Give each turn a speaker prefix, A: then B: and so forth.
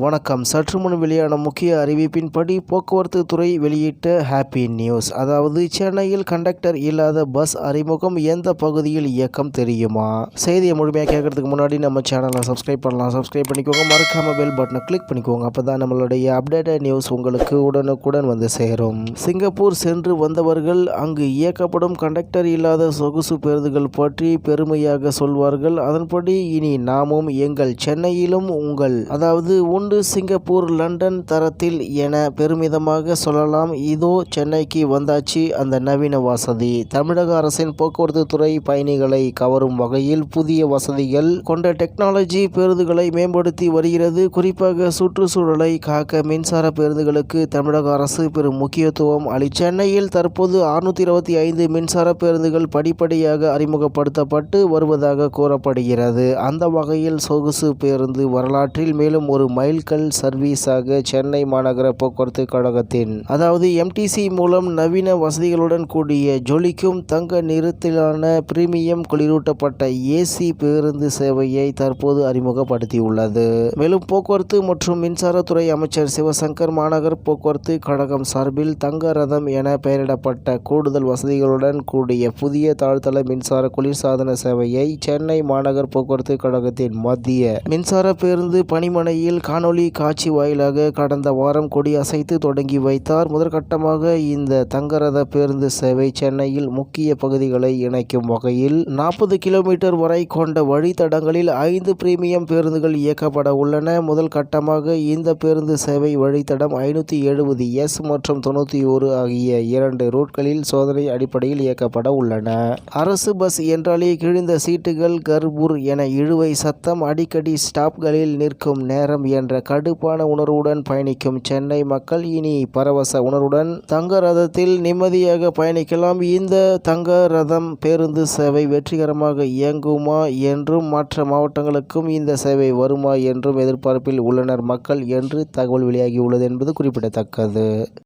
A: வணக்கம். சற்று முன் வெளியான முக்கிய அறிவிப்பின்படி போக்குவரத்து துறை வெளியிட்ட ஹாப்பி நியூஸ். அதாவது சென்னையில் கண்டக்டர் இல்லாத பஸ் அறிமுகம், எந்த பகுதியில் இயக்கம் தெரியுமா? செய்தியை முழுமையாக கேட்கறதுக்கு முன்னாடி நம்ம சேனலை சப்ஸ்கிரைப் பண்ணலாம். சப்ஸ்கிரைப் பண்ணிக்கோங்க. மறக்காம பெல் பட்டனை கிளிக் பண்ணிக்கோங்க. அப்பதான் நம்மளுடைய அப்டேட்டட் நியூஸ் உங்களுக்கு உடனுக்குடன் வந்து சேரும். சிங்கப்பூர் சென்று வந்தவர்கள் அங்கு இயக்கப்படும் கண்டக்டர் இல்லாத சொகுசு பேருந்துகள் பற்றி பெருமையாக சொல்வார்கள். அதன்படி இனி நாமும் எங்கள் சென்னையிலும் அதாவது உண்டு சிங்கப்பூர் லண்டன் தரத்தில் என பெருமிதமாக சொல்லலாம். இதோ சென்னைக்கு வந்தாச்சு அந்த நவீன வசதி. தமிழக அரசின் போக்குவரத்து துறை பயணிகளை கவரும் வகையில் புதிய வசதிகள் கொண்ட டெக்னாலஜி பேருந்துகளை மேம்படுத்தி வருகிறது. குறிப்பாக சுற்றுச்சூழலை காக்க மின்சார பேருந்துகளுக்கு தமிழக அரசு பெரும் முக்கியத்துவம் சென்னையில் தற்போது 625 மின்சார பேருந்துகள் படிப்படியாக அறிமுகப்படுத்தப்பட்டு வருவதாக கூறப்படுகிறது. அந்த வகையில் சொகுசு பேருந்து வரலாற்றில் மேலும் ஒரு மைல்கல் சர்வீஸாக சென்னை மாநகர போக்குவரத்து கழகத்தின் அதாவது எம்டிசி மூலம் நவீன வசதிகளுடன் கூடிய ஜொலிக்கும் தங்க நிறத்திலான பிரீமியம் குளிரூட்டப்பட்ட ஏசி பேருந்து சேவையை தற்போது அறிமுகப்படுத்தியுள்ளது. மேலும் போக்குவரத்து மற்றும் மின்சாரத்துறை அமைச்சர் சிவசங்கர் மாநகர போக்குவரத்து கழகம் சார்பில் தங்க ரதம் என பெயரிடப்பட்ட கூடுதல் வசதிகளுடன் கூடிய புதிய தாழ்தள மின்சார குளிர்சாதன சேவையை சென்னை மாநகர் போக்குவரத்து கழகத்தின் மத்திய மின்சார பேருந்து பணிமனையில் காணொலி காட்சி வாயிலாக கடந்த வாரம் கொடி அசைத்து தொடங்கி வைத்தார். முதற்கட்டமாக இந்த தங்கரத பேருந்து சேவை சென்னையில் முக்கிய பகுதிகளை இணைக்கும் வகையில் 40 கிலோமீட்டர் வரை கொண்ட வழித்தடங்களில் 5 பிரீமியம் பேருந்துகள் இயக்கப்பட உள்ளன. முதல் கட்டமாக இந்த பேருந்து சேவை வழித்தடம் 570S மற்றும் 91 ஆகிய 2 ரூட்களில் சோதனை அடிப்படையில் இயக்கப்பட உள்ளன. அரசு பஸ் என்றாலே கிழிந்த சீட்டுகள், கர்பூர் என இழுவை சத்தம், அடிக்கடி ஸ்டாப்களில் நிற்கும் நேரம் என்ற கடுப்பான உணர்வுடன் பயணிக்கும் சென்னை மக்கள் இனி பரவச உணர்வுடன் தங்க ரதத்தில் நிம்மதியாக பயணிக்கலாம். இந்த தங்க ரதம் பேருந்து சேவை வெற்றிகரமாக இயங்குமா என்றும் மற்ற மாவட்டங்களுக்கும் இந்த சேவை வருமா என்றும் எதிர்பார்ப்பில் உள்ளனர் மக்கள் என்று தகவல் வெளியாகியுள்ளது என்பது குறிப்பிடத்தக்கது.